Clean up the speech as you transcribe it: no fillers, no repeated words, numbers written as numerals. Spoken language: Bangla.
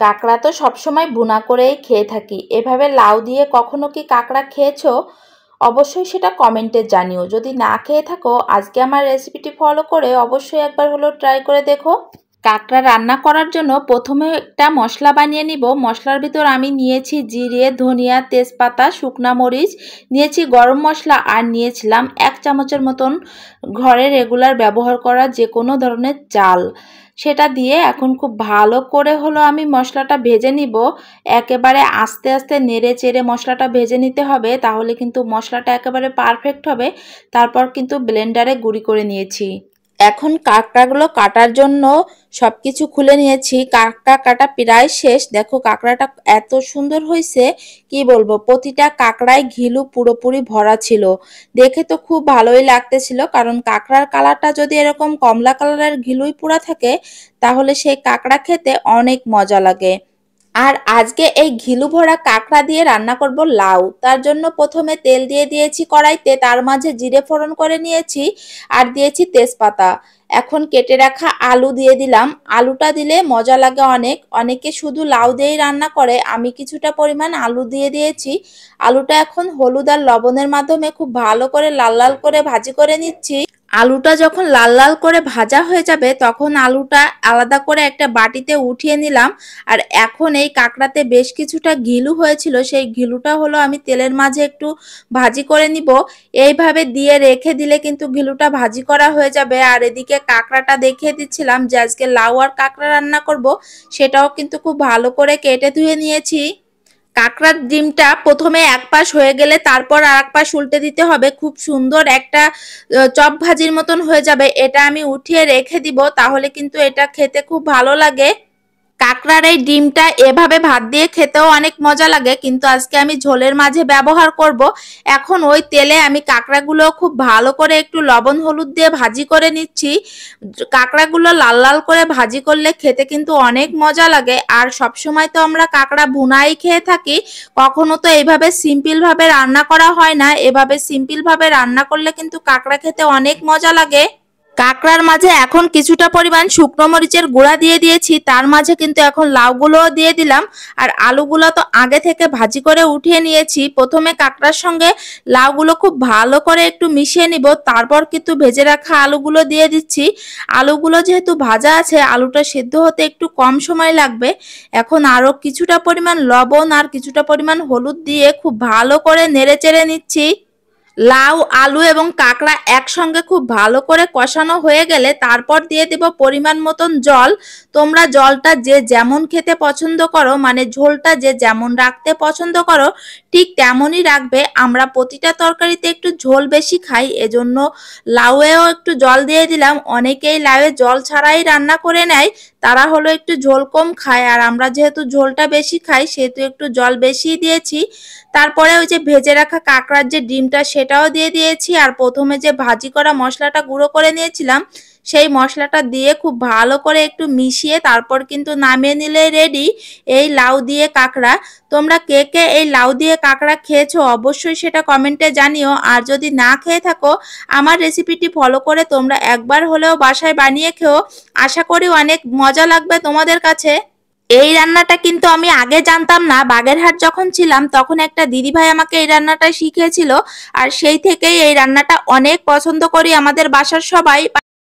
কাঁকড়া তো সবসময় ভুনা করেই খেয়ে থাকি। এভাবে লাউ দিয়ে কখনো কি কাঁকড়া খেয়েছো? অবশ্যই সেটা কমেন্টে জানিও। যদি না খেয়ে থাকো, আজকে আমার রেসিপিটি ফলো করে অবশ্যই একবার হলেও ট্রাই করে দেখো। কাঁকড়া রান্না করার জন্য প্রথমে একটা মশলা বানিয়ে নিব। মশলার ভিতর আমি নিয়েছি জিরে, ধনিয়া, তেজপাতা, শুকনা মরিচ, নিয়েছি গরম মশলা আর নিয়েছিলাম 1 চামচের মতন ঘরে রেগুলার ব্যবহার করা যে কোনো ধরনের চাল। সেটা দিয়ে এখন খুব ভালো করে হলো আমি মশলাটা ভেজে নিব। একেবারে আস্তে আস্তে নেড়ে চেড়ে মশলাটা ভেজে নিতে হবে, তাহলে কিন্তু মশলাটা একেবারে পারফেক্ট হবে। তারপর কিন্তু ব্লেন্ডারে গুঁড়ি করে নিয়েছি। এখন কাঁকড়াগুলো কাটার জন্য সবকিছু খুলে নিয়েছি। কাঁকড়া কাটা প্রায় শেষ। দেখো কাঁকড়াটা এত সুন্দর হয়েছে, কি বলবো, প্রতিটা কাঁকড়ায় ঘিলু পুরোপুরি ভরা ছিল। দেখে তো খুব ভালোই লাগতেছিল, কারণ কাঁকড়ার কালারটা যদি এরকম কমলা কালারের ঘিলুই পুরা থাকে, তাহলে সেই কাঁকড়া খেতে অনেক মজা লাগে। আর আজকে এই ঘিলু ভরা কাঁকড়া দিয়ে রান্না করব লাউ। তার জন্য প্রথমে তেল দিয়ে দিয়েছি কড়াইতে, তার মাঝে জিরে ফোড়ন করে নিয়েছি আর দিয়েছি তেজপাতা। এখন কেটে রাখা আলু দিয়ে দিলাম। আলুটা দিলে মজা লাগে অনেক। অনেকে শুধু লাউ দিয়েই রান্না করে, আমি কিছুটা পরিমাণ আলু দিয়ে দিয়েছি। আলুটা এখন হলুদ আর লবণের মাধ্যমে খুব ভালো করে লাল লাল করে ভাজি করে নিচ্ছি। আলুটা যখন লাল লাল করে ভাজা হয়ে যাবে, তখন আলুটা আলাদা করে একটা বাটিতে উঠিয়ে নিলাম। আর এখন এই কাঁকড়াতে বেশ কিছুটা ঘিলু হয়েছিল, সেই ঘিলুটা হলো আমি তেলের মাঝে একটু ভাজি করে নিব। এইভাবে দিয়ে রেখে দিলে কিন্তু ঘিলুটা ভাজি করা হয়ে যাবে। আর এদিকে কাঁকড়াটা দেখিয়ে দিচ্ছিলাম যে আজকে লাউ আর কাঁকড়া রান্না করব, সেটাও কিন্তু খুব ভালো করে কেটে ধুয়ে নিয়েছি। কাঁকড়ার ডিমটা প্রথমে এক পাশ হয়ে গেলে তারপর আর এক পাশ উল্টে দিতে হবে। খুব সুন্দর একটা চপ ভাজির মতন হয়ে যাবে। এটা আমি উঠিয়ে রেখে দিব, তাহলে কিন্তু এটা খেতে খুব ভালো লাগে। কাঁকড়ার এই ডিমটা এভাবে ভাত দিয়ে খেতেও অনেক মজা লাগে, কিন্তু আজকে আমি ঝোলের মাঝে ব্যবহার করব। এখন ওই তেলে আমি কাঁকড়াগুলো খুব ভালো করে একটু লবণ হলুদ দিয়ে ভাজি করে নিচ্ছি। কাঁকড়াগুলো লাল লাল করে ভাজি করলে খেতে কিন্তু অনেক মজা লাগে। আর সবসময় তো আমরা কাঁকড়া ভুনাই খেয়ে থাকি, কখনো তো এইভাবে সিম্পল ভাবে রান্না করা হয় না। এভাবে সিম্পল ভাবে রান্না করলে কিন্তু কাঁকড়া খেতে অনেক মজা লাগে। কাঁকড়ার মাঝে এখন কিছুটা পরিমাণ শুকনো মরিচের গুঁড়া দিয়ে দিয়েছি, তার মাঝে কিন্তু এখন লাউগুলোও দিয়ে দিলাম। আর আলুগুলো তো আগে থেকে ভাজি করে উঠিয়ে নিয়েছি। প্রথমে কাঁকড়ার সঙ্গে লাউগুলো খুব ভালো করে একটু মিশিয়ে নিব, তারপর কিন্তু ভেজে রাখা আলুগুলো দিয়ে দিচ্ছি। আলুগুলো যেহেতু ভাজা আছে, আলুটা সেদ্ধ হতে একটু কম সময় লাগবে। এখন আরও কিছুটা পরিমাণ লবণ আর কিছুটা পরিমাণ হলুদ দিয়ে খুব ভালো করে নেড়ে চেড়ে নিচ্ছি। লাউ, আলু এবং কাঁকড়া একসঙ্গে খুব ভালো করে কষানো হয়ে গেলে তারপর দিয়ে দেব পরিমাণ মতন জল। তোমরা জলটা যে যেমন খেতে পছন্দ করো, মানে ঝোলটা যে যেমন রাখতে পছন্দ করো, ঠিক তেমনই রাখবে। আমরা প্রতিটা তরকারিতে একটু ঝোল বেশি খাই, এজন্য লাউয়েও একটু জল দিয়ে দিলাম। অনেকেই লাউয়ে জল ছাড়াই রান্না করে নেয়, তারা হলো একটু ঝোল কম খায়। আর আমরা যেহেতু ঝোলটা বেশি খাই, সেহেতু একটু জল বেশি দিয়েছি। তারপরে ওই যে ভেজে রাখা কাঁকড়ার যে ডিমটা, সেটাও দিয়ে দিয়েছি। আর প্রথমে যে ভাজি করা মশলাটা গুঁড়ো করে নিয়েছিলাম, সেই মশলাটা দিয়ে খুব ভালো করে একটু মিশিয়ে তারপর কিন্তু নামিয়ে নিলে রেডি এই লাউ দিয়ে কাঁকড়া। তোমরা কে কে এই লাউ দিয়ে কাঁকড়া খেয়েছো অবশ্যই সেটা কমেন্টে জানিও। আর যদি না খেয়ে থাকো, আমার রেসিপিটি ফলো করে তোমরা একবার হলেও বাসায় বানিয়ে খেও। আশা করি অনেক মজা লাগবে তোমাদের কাছে। এই রান্নাটা কিন্তু আমি আগে জানতাম না। বাগেরহাট যখন ছিলাম তখন একটা দিদিভাই আমাকে এই রান্নাটা শিখিয়েছিল, আর সেই থেকেই এই রান্নাটা অনেক পছন্দ করি আমাদের বাসার সবাই।